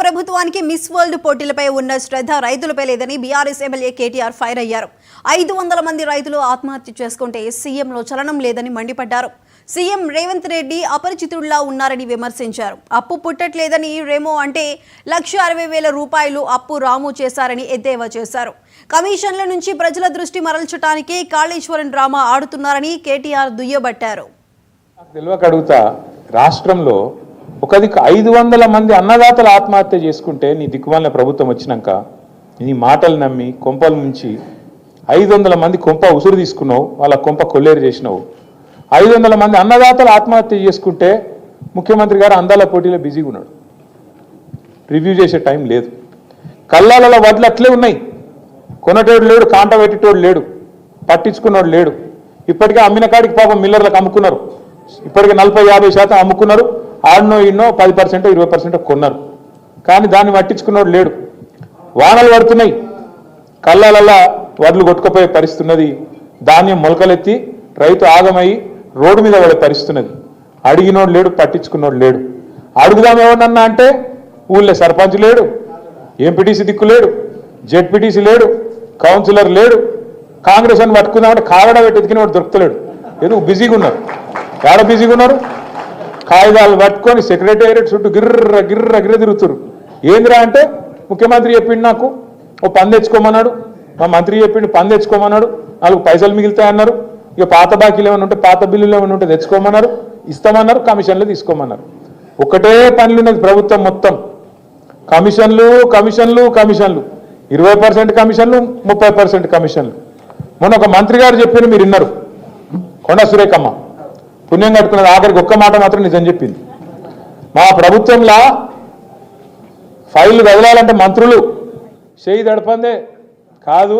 ప్రభుత్వానికి miss world పోటీలపై ఉన్న శ్రద్ధ రైతులపై లేదని బీఆర్ఎస్ ఎమ్మెల్యే కేటీఆర్ ఫైర్ అయ్యారు. 500 మంది రైతులు ఆత్మహత్య చేసుకుంటే సీఎంలో చలనం లేదని మండిపడ్డారు. సీఎం రేవంత్ రెడ్డి అపరిచితుల్లా ఉన్నారని విమర్శించారు. అప్పు పుట్టట్లేదని రేమో అంటే 1,60,000 రూపాయలు అప్పు రాము చేశారని ఎద్దేవా చేశారు. కమిషన్ల నుంచి ప్రజల దృష్టి మరల్చడానికి కాళేశ్వరం డ్రామా ఆడుతున్నారని కేటీఆర్ దుయ్యబట్టారు. రాష్ట్రంలో ఒక దిక్కు 500 మంది అన్నదాతలు ఆత్మహత్య చేసుకుంటే నీ దిక్కుమాలిన ప్రభుత్వం వచ్చినాక నీ మాటలు నమ్మి కొంపల నుంచి 500 మంది కొంప ఉసురు తీసుకున్నావు, వాళ్ళ కొంప కొల్లేరు చేసినావు. 500 మంది అన్నదాతలు ఆత్మహత్య చేసుకుంటే ముఖ్యమంత్రి గారు అందాల పోటీలో బిజీగా ఉన్నాడు, రివ్యూ చేసే టైం లేదు. కల్లాలలో వడ్లు అట్లే ఉన్నాయి, కొనటోడు లేడు, కాంట పెట్టేటోడు లేడు, పట్టించుకున్నాడు లేడు. ఇప్పటికే అమ్మిన కాడికి పాపం మిల్లర్లకు అమ్ముకున్నారు, ఇప్పటికే 40-50% అమ్ముకున్నారు. ఆడనో ఇన్నో 10% 20% కొన్నారు, కానీ దాన్ని పట్టించుకున్నాడు లేడు. వానలు పడుతున్నాయి, కళ్ళాలల్లా వడ్లు కొట్టుకుపోయే పరిస్థితున్నది. ధాన్యం మొలకలెత్తి రైతు ఆగమయ్యి రోడ్డు మీద పడే పరిస్థితున్నది. అడిగినోడు లేడు, పట్టించుకున్నోడు లేడు. అడుగుదాం ఏమన్నా అంటే ఊళ్ళో సర్పంచ్ లేడు, ఎంపీటీసీ దిక్కు లేడు, జెడ్పీటీసీ లేడు, కౌన్సిలర్ లేడు. కాంగ్రెస్ అని పట్టుకుందామంటే కాగడ పెట్టి ఎదిగినవాడు దొరుకుతలేడు. ఎందుకు బిజీగా ఉన్నారు, ఏడ బిజీగా ఉన్నారు? కాగితాలు పట్టుకొని సెక్రటేరియట్ చుట్టూ గిర్ర గిర్ర గిర్ర తిరుగుతారు. ఏందిరా అంటే ముఖ్యమంత్రి చెప్పిండు నాకు ఓ పని తెచ్చుకోమన్నాడు, మా మంత్రి చెప్పిండు పని తెచ్చుకోమన్నాడు, 4 పైసలు మిగులుతాయన్నారు. ఇక పాత బాకీలు ఏమైనా ఉంటే పాత బిల్లులు ఏమైనా ఉంటే తెచ్చుకోమన్నారు, ఇస్తామన్నారు, కమిషన్లు తీసుకోమన్నారు. ఒకటే పనులు ఉన్నది ప్రభుత్వం మొత్తం, కమిషన్లు కమిషన్లు కమిషన్లు, 20% కమిషన్లు, 30% కమిషన్లు. మొన్న ఒక మంత్రి గారు చెప్పారు, మీరు విన్నారు, కొండా సురేఖమ్మ పుణ్యం కట్టుకున్నది. ఆఖరికి ఒక్క మాట మాత్రం నిజం చెప్పింది, మా ప్రభుత్వంలో ఫైళ్లు కదలాలంటే మంత్రులు చేయి దడపందే కాదు,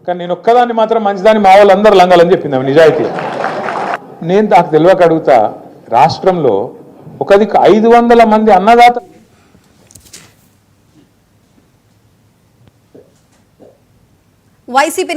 కానీ నేను ఒక్కదాన్ని మాత్రం మంచిదాన్ని మా వాళ్ళందరూ లంగాలని చెప్పింది ఆమె నిజాయితీ. నేను నాకు తెలియక అడుగుతా, రాష్ట్రంలో ఒక దిక్కు 500 మంది అన్నదాత వైసీపీ